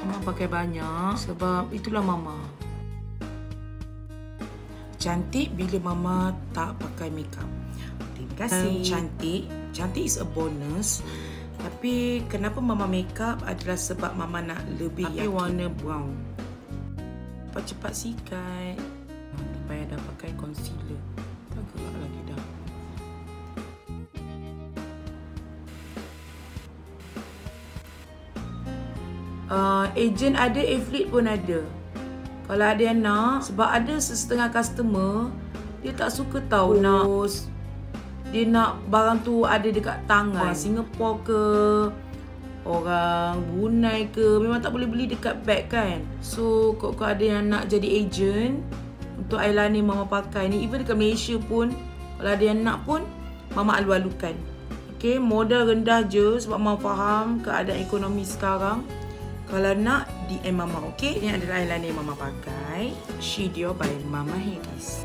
Mama pakai banyak sebab itulah Mama. Cantik bila Mama tak pakai makeup. Terima kasih. Cantik is a bonus. Tapi kenapa Mama makeup adalah sebab Mama nak lebih yakin. Warna brown. Cepat-cepat sikat. Tak payah dah pakai concealer. Tak gerak lagi dah. Agent ada, affiliate pun ada. Kalau ada yang nak, sebab ada setengah customer dia tak suka tahu dia nak barang tu ada dekat tangan. Singapore ke, orang Brunei ke, memang tak boleh beli dekat bag kan. So kalau ada yang nak jadi agent untuk eyeliner Mama pakai ni, even dekat Malaysia pun, kalau ada yang nak pun Mama alu-alukan. Okay, modal rendah je sebab Mama faham keadaan ekonomi sekarang. Kalau nak, DM Mama, okay? Ini adalah eyeliner yang Mama pakai. Shidio by Mama Haggis.